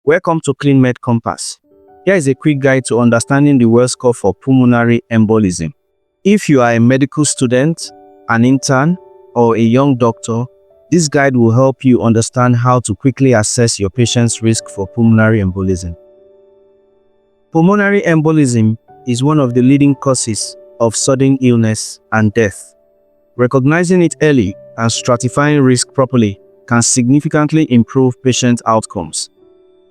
Welcome to ClinMed Compass. Here is a quick guide to understanding the Wells score for pulmonary embolism. If you are a medical student, an intern, or a young doctor, this guide will help you understand how to quickly assess your patient's risk for pulmonary embolism. Pulmonary embolism is one of the leading causes of sudden illness and death. Recognizing it early and stratifying risk properly can significantly improve patient outcomes.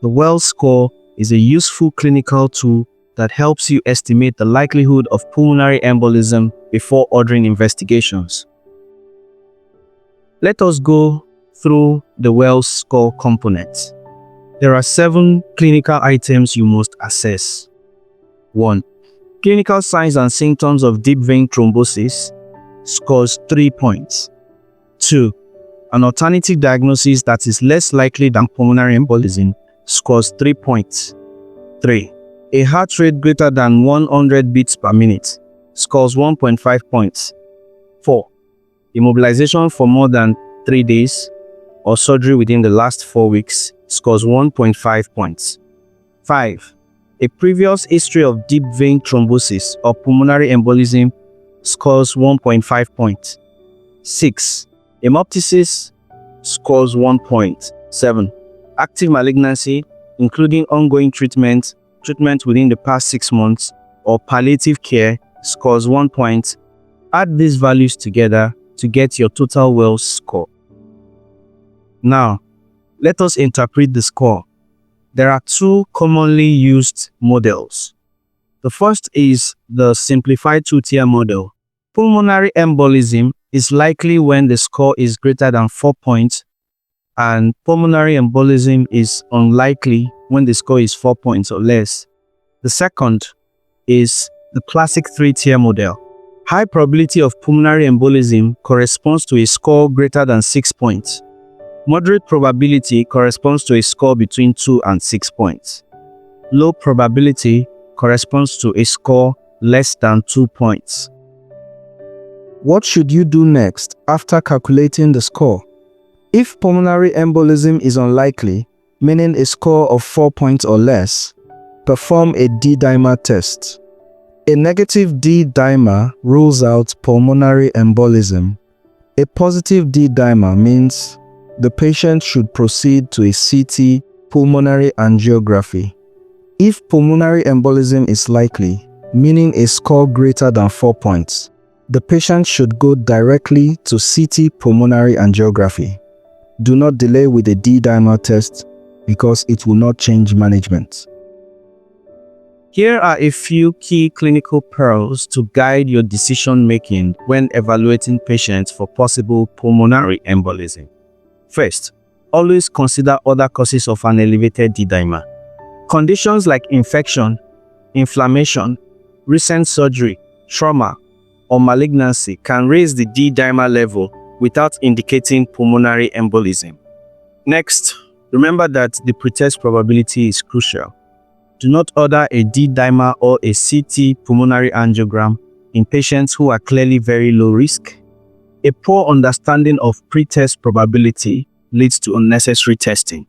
The Wells score is a useful clinical tool that helps you estimate the likelihood of pulmonary embolism before ordering investigations. Let us go through the Wells score components. There are 7 clinical items you must assess. 1. Clinical signs and symptoms of deep vein thrombosis scores 3 points. 2. An alternative diagnosis that is less likely than pulmonary embolism scores 3 points. 3. A heart rate greater than 100 beats per minute scores 1.5 points. 4. Immobilization for more than 3 days or surgery within the last 4 weeks scores 1.5 points. 5. A previous history of deep vein thrombosis or pulmonary embolism scores 1.5 points. 6. Hemoptysis scores 1.7. Active malignancy, including ongoing treatment within the past 6 months, or palliative care, scores 1 point. Add these values together to get your total Wells score. Now, let us interpret the score. There are 2 commonly used models. The first is the simplified 2-tier model. Pulmonary embolism is likely when the score is greater than 4 points, and pulmonary embolism is unlikely when the score is 4 points or less. The second is the classic 3-tier model. High probability of pulmonary embolism corresponds to a score greater than 6 points. Moderate probability corresponds to a score between 2 and 6 points. Low probability corresponds to a score less than 2 points. What should you do next after calculating the score? If pulmonary embolism is unlikely, meaning a score of 4 points or less, perform a D-dimer test. A negative D-dimer rules out pulmonary embolism. A positive D-dimer means the patient should proceed to a CT pulmonary angiography. If pulmonary embolism is likely, meaning a score greater than 4 points, the patient should go directly to CT pulmonary angiography. Do not delay with a D-dimer test because it will not change management. Here are a few key clinical pearls to guide your decision-making when evaluating patients for possible pulmonary embolism. First, always consider other causes of an elevated D-dimer. Conditions like infection, inflammation, recent surgery, trauma, or malignancy can raise the D-dimer level without indicating pulmonary embolism. Next, remember that the pretest probability is crucial. Do not order a D-dimer or a CT pulmonary angiogram in patients who are clearly very low risk. A poor understanding of pretest probability leads to unnecessary testing.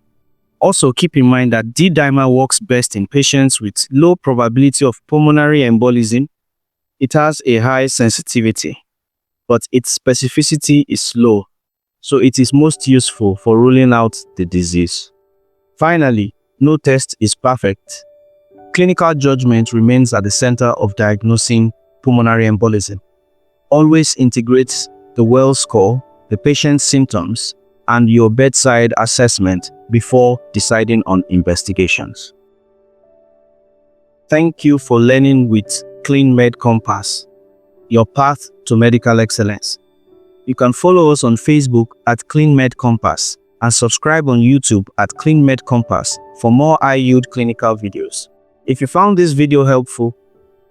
Also, keep in mind that D-dimer works best in patients with low probability of pulmonary embolism. It has a high sensitivity, but its specificity is low, so it is most useful for ruling out the disease. Finally, no test is perfect. Clinical judgment remains at the center of diagnosing pulmonary embolism. Always integrate the Wells score, the patient's symptoms, and your bedside assessment before deciding on investigations. Thank you for learning with ClinMed Compass, your path to medical excellence. You can follow us on Facebook at ClinMed Compass and subscribe on YouTube at ClinMed Compass for more high-yield clinical videos. If you found this video helpful,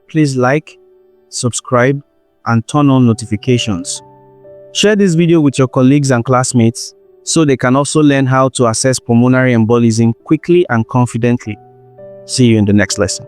please like, subscribe, and turn on notifications. Share this video with your colleagues and classmates so they can also learn how to assess pulmonary embolism quickly and confidently. See you in the next lesson.